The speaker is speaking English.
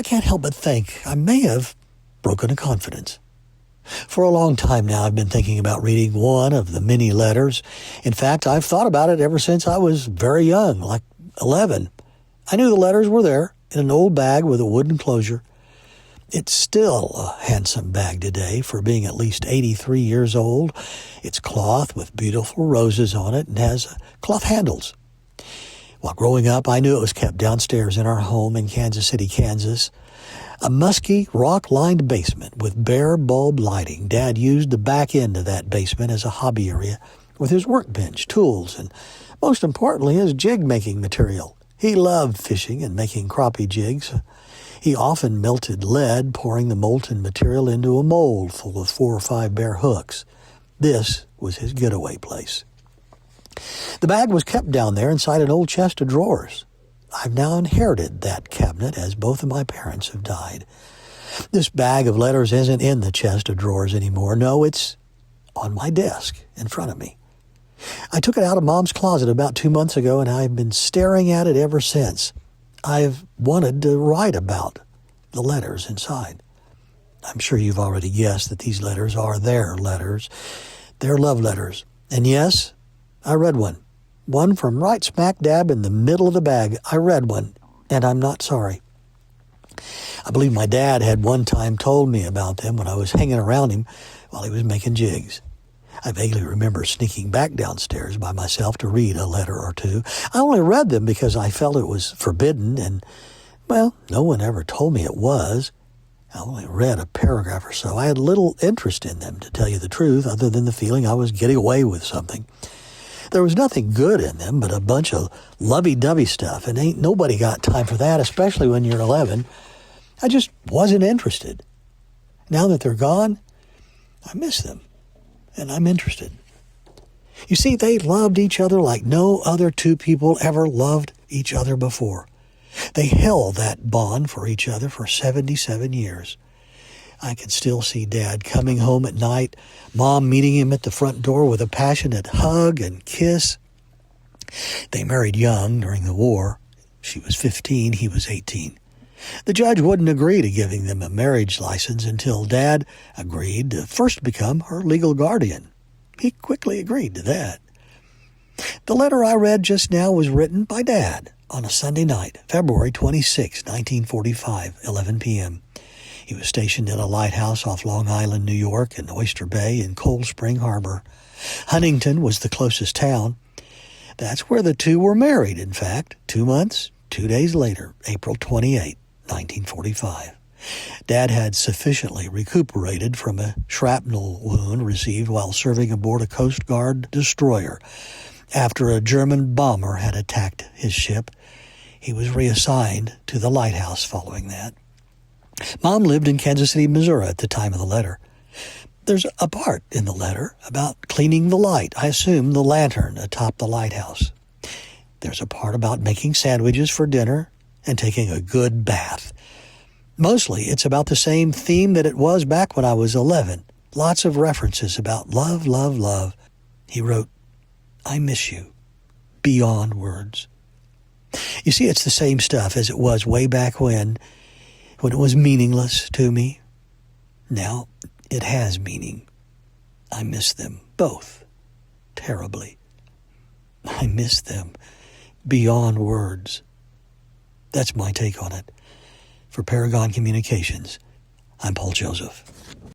I can't help but think I may have broken a confidence. For a long time now, I've been thinking about reading one of the many letters. In fact, I've thought about it ever since I was very young, like 11. I knew the letters were there in an old bag with a wooden closure. It's still a handsome bag today for being at least 83 years old. It's cloth with beautiful roses on it and has cloth handles. While growing up, I knew it was kept downstairs in our home in Kansas City, Kansas. A musky, rock-lined basement with bare bulb lighting. Dad used the back end of that basement as a hobby area with his workbench, tools, and most importantly, his jig-making material. He loved fishing and making crappie jigs. He often melted lead, pouring the molten material into a mold full of 4 or 5 bare hooks. This was his getaway place. The bag was kept down there inside an old chest of drawers. I've now inherited that cabinet as both of my parents have died. This bag of letters isn't in the chest of drawers anymore. No, it's on my desk in front of me. I took it out of Mom's closet about 2 months ago, and I've been staring at it ever since. I've wanted to write about the letters inside. I'm sure you've already guessed that these letters are their letters. They're love letters. And yes, I read one. One from right smack dab in the middle of the bag. I read one, and I'm not sorry. I believe my dad had one time told me about them when I was hanging around him while he was making jigs. I vaguely remember sneaking back downstairs by myself to read a letter or two. I only read them because I felt it was forbidden, and, well, no one ever told me it was. I only read a paragraph or so. I had little interest in them, to tell you the truth, other than the feeling I was getting away with something. There was nothing good in them but a bunch of lovey-dovey stuff, and ain't nobody got time for that, especially when you're 11. I just wasn't interested. Now that they're gone, I miss them, and I'm interested. You see, they loved each other like no other two people ever loved each other before. They held that bond for each other for 77 years. I can still see Dad coming home at night, Mom meeting him at the front door with a passionate hug and kiss. They married young during the war. She was 15, he was 18. The judge wouldn't agree to giving them a marriage license until Dad agreed to first become her legal guardian. He quickly agreed to that. The letter I read just now was written by Dad on a Sunday night, February 26, 1945, 11 p.m. He was stationed in a lighthouse off Long Island, New York, and Oyster Bay in Cold Spring Harbor. Huntington was the closest town. That's where the two were married, in fact, 2 months, 2 days later, April 28, 1945. Dad had sufficiently recuperated from a shrapnel wound received while serving aboard a Coast Guard destroyer. After a German bomber had attacked his ship, he was reassigned to the lighthouse following that. Mom lived in Kansas City, Missouri at the time of the letter. There's a part in the letter about cleaning the light, I assume the lantern atop the lighthouse. There's a part about making sandwiches for dinner and taking a good bath. Mostly it's about the same theme that it was back when I was 11. Lots of references about love, love, love. He wrote, I miss you, beyond words. You see, it's the same stuff as it was way back when it was meaningless to me. Now it has meaning. I miss them both terribly. I miss them beyond words. That's my take on it. For Paragon Communications, I'm Paul Joseph.